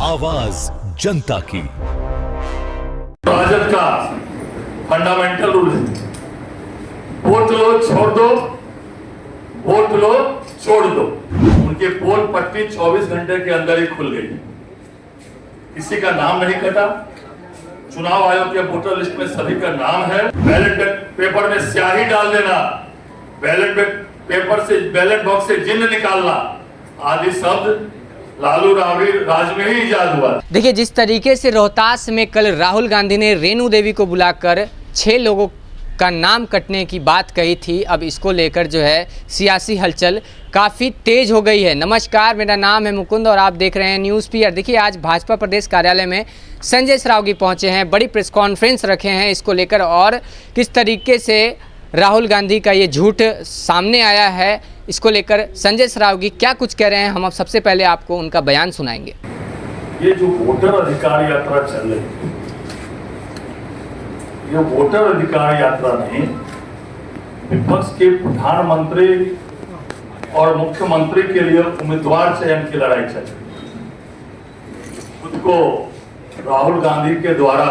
आवाज जनता की। राजद का फंडामेंटल रूल है, वोट लो छोड़ दो, वोट लो छोड़ दो। उनके पोल पट्टी 24 घंटे के अंदर ही खुल गई, किसी का नाम नहीं कटा। चुनाव आयोग के वोटर लिस्ट में सभी का नाम है। बैलेट पेपर में स्याही डाल देना, बैलेट पेपर से बैलेट बॉक्स से जिन्न निकालना आदि शब्द लालू राज में ही इजाद हुआ। देखिए, जिस तरीके से रोहतास में कल राहुल गांधी ने रेणु देवी को बुलाकर 6 लोगों का नाम कटने की बात कही थी, अब इसको लेकर जो है सियासी हलचल काफ़ी तेज हो गई है। नमस्कार, मेरा नाम है मुकुंद और आप देख रहे हैं न्यूज़ पीआर। देखिए, आज भाजपा प्रदेश कार्यालय में संजय सरावगी पहुंचे हैं, बड़ी प्रेस कॉन्फ्रेंस रखे हैं इसको लेकर, और किस तरीके से राहुल गांधी का ये झूठ सामने आया है इसको लेकर संजय सरावगी क्या कुछ कह रहे हैं, हम अब सबसे पहले आपको उनका बयान सुनाएंगे। ये जो वोटर अधिकार यात्रा चल रही है, ये वोटर अधिकार यात्रा नहीं, विपक्ष के प्रधानमंत्री और मुख्यमंत्री के लिए उम्मीदवार चयन की लड़ाई चल रही है। खुद को राहुल गांधी के द्वारा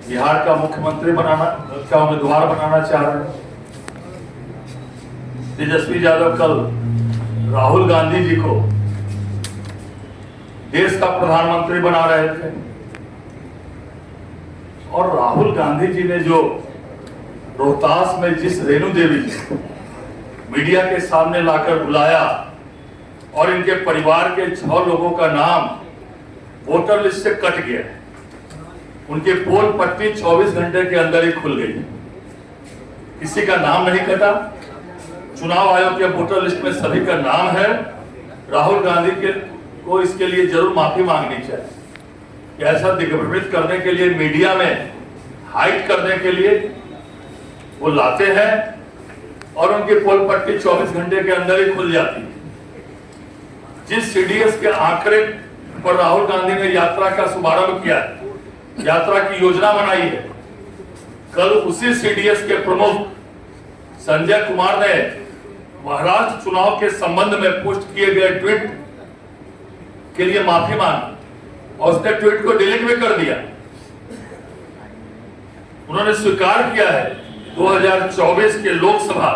बिहार का मुख्यमंत्री बनाना का उम्मीदवार बनाना चाह रहे हैं। तेजस्वी यादव कल राहुल गांधी जी को देश का प्रधानमंत्री बना रहे थे, और राहुल गांधी जी ने जो रोहतास में जिस रेणु देवी जी मीडिया के सामने लाकर बुलाया और इनके परिवार के 6 लोगों का नाम वोटर लिस्ट से कट गया, उनके पोल पट्टी 24 घंटे के अंदर ही खुल गई, किसी का नाम नहीं कटा। चुनाव आयोग के वोटर लिस्ट में सभी का नाम है। राहुल गांधी के को इसके लिए जरूर माफी मांगनी चाहिए। ऐसा दिग्भ्रमित करने के लिए, मीडिया में हाइड करने के लिए वो लाते हैं और उनकी पोल पट्टी 24 घंटे के अंदर ही खुल जाती है। जिस सीडीएस के आंकड़े पर राहुल गांधी ने यात्रा का शुभारंभ किया है, यात्रा की योजना बनाई है, कल उसी सीडीएस के प्रमुख संजय कुमार ने महाराष्ट्र चुनाव के संबंध में पोस्ट किए गए ट्वीट के लिए माफी मांगी और उसने ट्वीट को डिलीट भी कर दिया। उन्होंने स्वीकार किया है 2024 के लोकसभा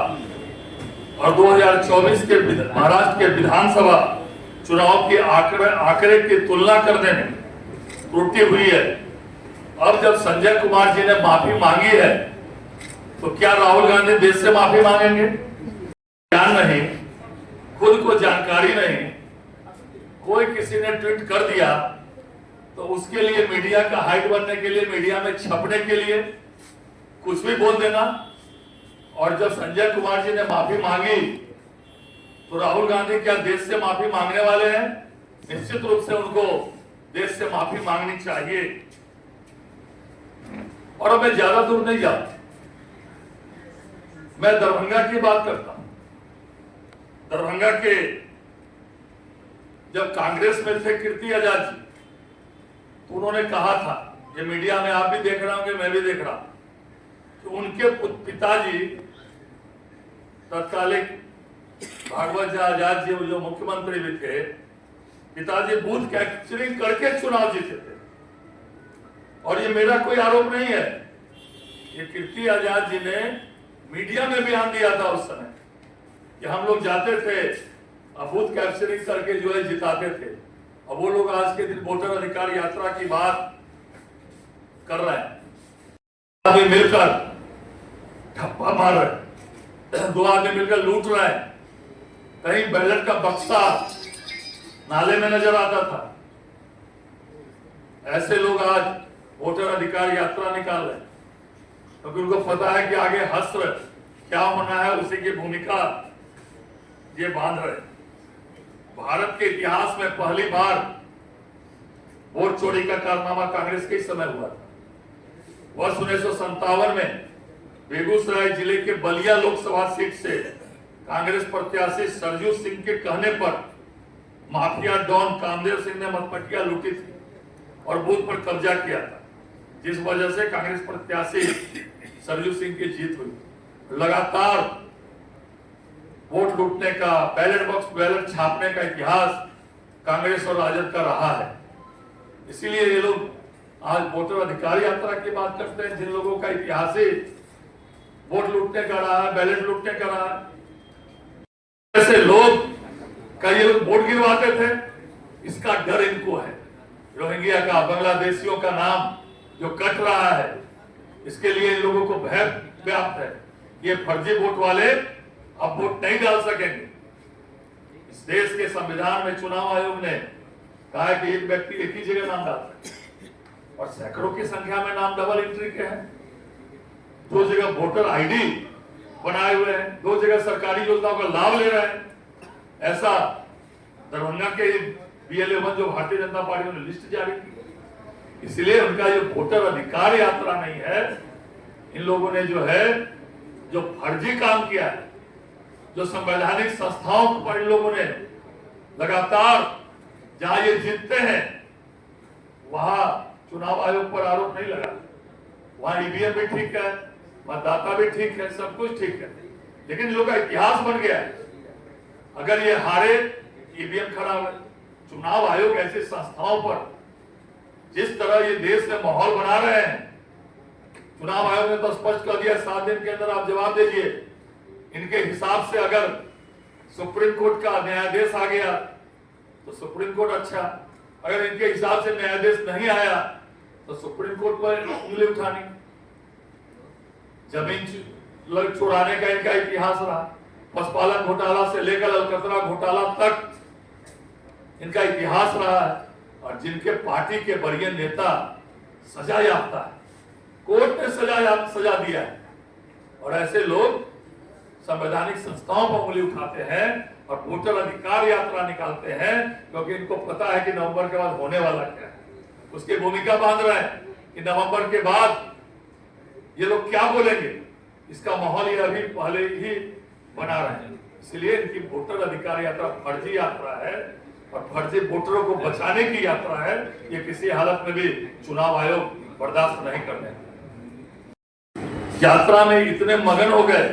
और 2024 के महाराष्ट्र के विधानसभा चुनाव के आंकड़े की तुलना करने में त्रुटि हुई है। अब जब संजय कुमार जी ने माफी मांगी है, तो क्या राहुल गांधी देश से माफी मांगेंगे? ज्ञान नहीं, खुद को जानकारी नहीं, कोई किसी ने ट्वीट कर दिया तो उसके लिए मीडिया का हाइट बनने के लिए, मीडिया में छपने के लिए कुछ भी बोल देना। और जब संजय कुमार जी ने माफी मांगी तो राहुल गांधी क्या देश से माफी मांगने वाले हैं? निश्चित रूप से उनको देश से माफी मांगनी चाहिए। और अब मैं ज्यादा दूर नहीं जाता, मैं दरभंगा की बात करता हूं। दरभंगा के जब कांग्रेस में थे कीर्ति आजाद जी, तो उन्होंने कहा था, ये मीडिया में आप भी देख रहे होंगे, मैं भी देख रहा हूं, कि उनके पिताजी तत्कालिक भागवत आजाद जी जो मुख्यमंत्री भी थे, पिताजी बूथ कैप्चरिंग करके चुनाव जीते थे। और ये मेरा कोई आरोप नहीं है, ये कीर्ति आजाद जी ने मीडिया में बयान दिया था उस समय कि हम लोग जाते थे बूथ कैप्चरिंग करके जो है जिताते थे। अब वो लोग आज के दिन वोटर अधिकार यात्रा की बात कर रहे हैं। आदमी मिलकर ठप्पा मार रहे, 2 आदमी मिलकर लूट रहे हैं, कहीं बैलेट का बक्सा नाले में नजर आता था। ऐसे लोग आज वोटर अधिकार यात्रा निकाल रहे हैं क्योंकि उनको पता है कि आगे हश्र क्या होना है, उसी की भूमिका ये बांध रहे। भारत के इतिहास में पहली बार वोट चोरी का कारनामा कांग्रेस के समय हुआ था। वर्ष 1957 में बेगूसराय जिले के बलिया लोकसभा सीट से कांग्रेस प्रत्याशी सरजू सिंह के कहने पर माफिया डॉन कामदेव सिंह ने मतपट्टियां लूटी थी और बूथ पर कब्जा किया था, जिस वजह से कांग्रेस प्रत्याशी सरजू सिंह की जीत हुई। लगातार वोट लूटने का, बैलेट बॉक्स बैलेट छापने का इतिहास कांग्रेस और राजद का रहा है। इसीलिए ये लोग आज वोटर अधिकार यात्रा की बात करते हैं। जिन लोगों का इतिहास ही वोट लूटने का रहा है, बैलेट लूटने का रहा है, ऐसे लोग का ये लोग वोट गिरवाते थे, इसका डर इनको है। रोहिंग्या का, बांग्लादेशियों का नाम जो कट रहा है, इसके लिए इन लोगों को भय व्याप्त है। ये फर्जी वोट वाले अब वोट नहीं डाल सकेंगे। इस देश के संविधान में चुनाव आयोग ने कहा है कि एक व्यक्ति एक ही जगह नाम डाल सकता है, और सैकड़ों की संख्या में नाम डबल एंट्री के हैं। 2 जगह वोटर आईडी बनाए हुए हैं, 2 जगह सरकारी योजनाओं का लाभ ले रहे हैं। ऐसा दरभंगा के BLA1 जो भारतीय जनता पार्टी ने लिस्ट जारी की, इसलिए उनका जो वोटर अधिकार यात्रा नहीं है, इन लोगों ने जो है जो फर्जी काम किया है, जो संवैधानिक संस्थाओं पर इन लोगों ने लगातार जहां ये जीतते हैं वहां चुनाव आयोग पर आरोप नहीं लगा। वहां ईवीएम भी ठीक है, मतदाता भी ठीक है, सब कुछ ठीक है, लेकिन इन लोगों का इतिहास बन गया है। अगर ये हारे, ईवीएम खराब है। चुनाव आयोग ऐसी संस्थाओं पर जिस तरह ये देश में माहौल बना रहे हैं, चुनाव आयोग ने तो स्पष्ट कर दिया 7 दिन के अंदर आप जवाब दीजिए। इनके हिसाब से अगर सुप्रीम कोर्ट का न्यायाधीश आ गया तो सुप्रीम कोर्ट अच्छा, अगर इनके हिसाब से न्यायाधीश नहीं आया तो सुप्रीम कोर्ट पर उंगली उठानी। जमीन चुराने का इनका इतिहास रहा, पशुपालन घोटाला से लेकर अलकतरा घोटाला तक इनका इतिहास रहा है। और जिनके पार्टी के वरीय नेता सजा याफ्ता है, कोर्ट ने सजा दिया है, और ऐसे लोग संवैधानिक संस्थाओं पर उंगली उठाते हैं और वोटर अधिकार यात्रा निकालते हैं, क्योंकि इनको पता है कि नवंबर के बाद होने वाला क्या है। उसकी भूमिका बांध रहे हैं कि नवंबर के बाद ये लोग क्या बोलेंगे, इसका माहौल ये अभी पहले ही बना रहे हैं। इसलिए इनकी वोटर अधिकार यात्रा फर्जी यात्रा है, और फर्जी वोटरों को बचाने की यात्रा है। ये किसी हालत में भी चुनाव आयोग बर्दाश्त नहीं करने। यात्रा में इतने मगन हो गए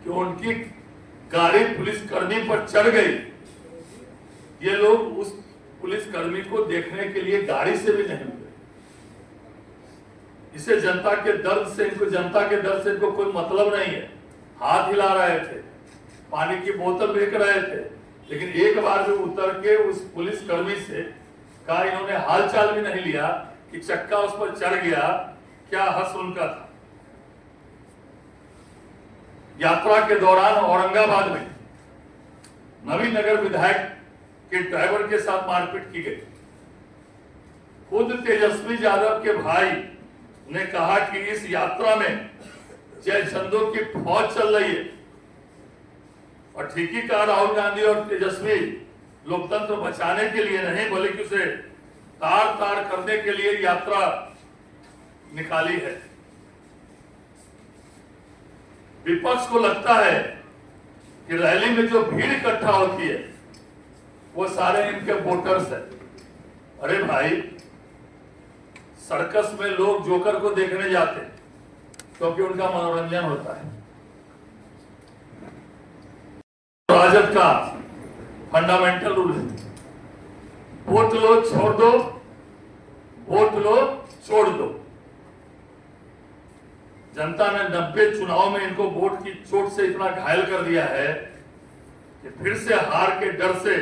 कि उनकी गाड़ी पुलिस कर्मी पर चढ़ गई। ये लोग उस पुलिस कर्मी को देखने के लिए गाड़ी से भी नहीं उतरे। इसे जनता के दर्द से इनको कोई मतलब नहीं है। हाथ हिला रहे थे, पानी की बोतल फेंक रहे थे, लेकिन एक बार भी उतर के उस पुलिस कर्मी से का इन्होंने हालचाल भी नहीं लिया कि चक्का उस पर चढ़ गया, क्या हश्र उनका था। यात्रा के दौरान औरंगाबाद में नवीन नगर विधायक के ड्राइवर के साथ मारपीट की गई। खुद तेजस्वी यादव के भाई ने कहा कि इस यात्रा में जयचंदों की फौज चल रही है, और ठीक ही कहा राहुल गांधी और तेजस्वी लोकतंत्र बचाने के लिए नहीं, बल्कि उसे तार तार करने के लिए यात्रा निकाली है। विपक्ष को लगता है कि रैली में जो भीड़ इकट्ठा होती है वो सारे इनके वोटर्स हैं। अरे भाई, सर्कस में लोग जोकर को देखने जाते हैं क्योंकि उनका मनोरंजन होता है। राजद का फंडामेंटल रूल है, वोट लो छोड़ दो, वोट लो छोड़ दो। जनता ने 90 चुनाव में इनको वोट की चोट से इतना घायल कर दिया है कि फिर से हार के डर से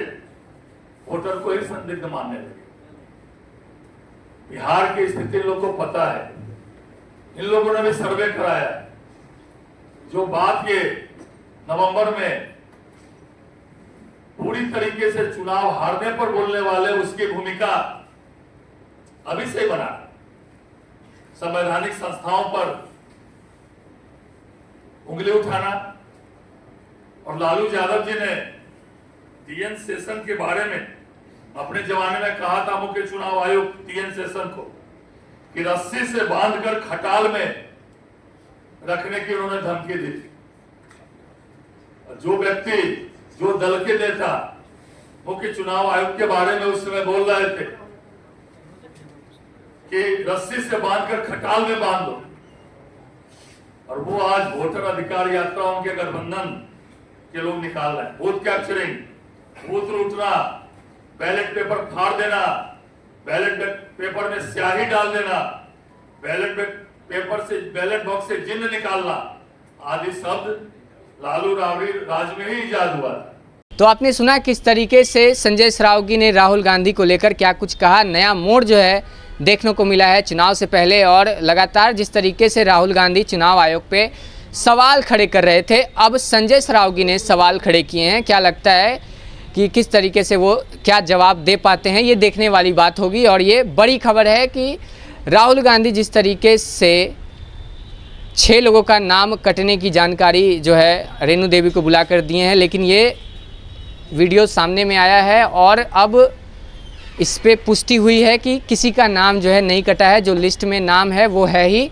वोटर को ही संदिग्ध मानने लगे। बिहार की स्थिति इन लोगों को पता है, इन लोगों ने भी सर्वे कराया। जो बात ये नवंबर में पूरी तरीके से चुनाव हारने पर बोलने वाले, उसकी भूमिका अभी से बना। संवैधानिक संस्थाओं पर उंगली उठाना, और लालू यादव जी ने टीएन सेशन के बारे में अपने जमाने में कहा था, मुख्य चुनाव आयुक्त टीएन सेशन को, कि रस्सी से बांधकर खटाल में रखने की उन्होंने धमकी दी थी। जो व्यक्ति, जो दल के नेता मुख्य चुनाव आयुक्त के बारे में उस समय बोल रहे थे कि रस्सी से बांधकर खटाल में बांध दो, और वो आज वोटर अधिकार यात्रा उनके गठबंधन के लोग निकाल रहे हैं। बूथ कैप्चरिंग, बूथ लूटना, बैलेट पेपर फाड़ देना, बैलेट पेपर में स्याही डाल देना, बैलेट बॉक्स से चिन्ह निकालना आदि शब्द लालू राज में ही इजाद हुआ। तो आपने सुना किस तरीके से संजय सरावगी ने राहुल गांधी को लेकर क्या कुछ कहा। नया मोड़ जो है देखने को मिला है चुनाव से पहले, और लगातार जिस तरीके से राहुल गांधी चुनाव आयोग पे सवाल खड़े कर रहे थे, अब संजय सरावगी ने सवाल खड़े किए हैं। क्या लगता है कि किस तरीके से वो क्या जवाब दे पाते हैं, ये देखने वाली बात होगी। और ये बड़ी खबर है कि राहुल गांधी जिस तरीके से 6 लोगों का नाम कटने की जानकारी जो है रेणु देवी को बुला कर दिए हैं, लेकिन ये वीडियो सामने में आया है और अब इस पे पुष्टि हुई है कि किसी का नाम जो है नहीं कटा है, जो लिस्ट में नाम है वो है ही।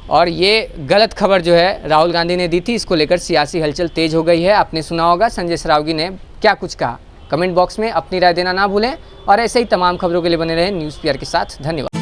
और ये गलत खबर जो है राहुल गांधी ने दी थी, इसको लेकर सियासी हलचल तेज हो गई है। आपने सुना होगा संजय सरावगी ने क्या कुछ कहा। कमेंट बॉक्स में अपनी राय देना ना भूलें और ऐसे ही तमाम खबरों के लिए बने रहें न्यूज़ पीआर के साथ। धन्यवाद।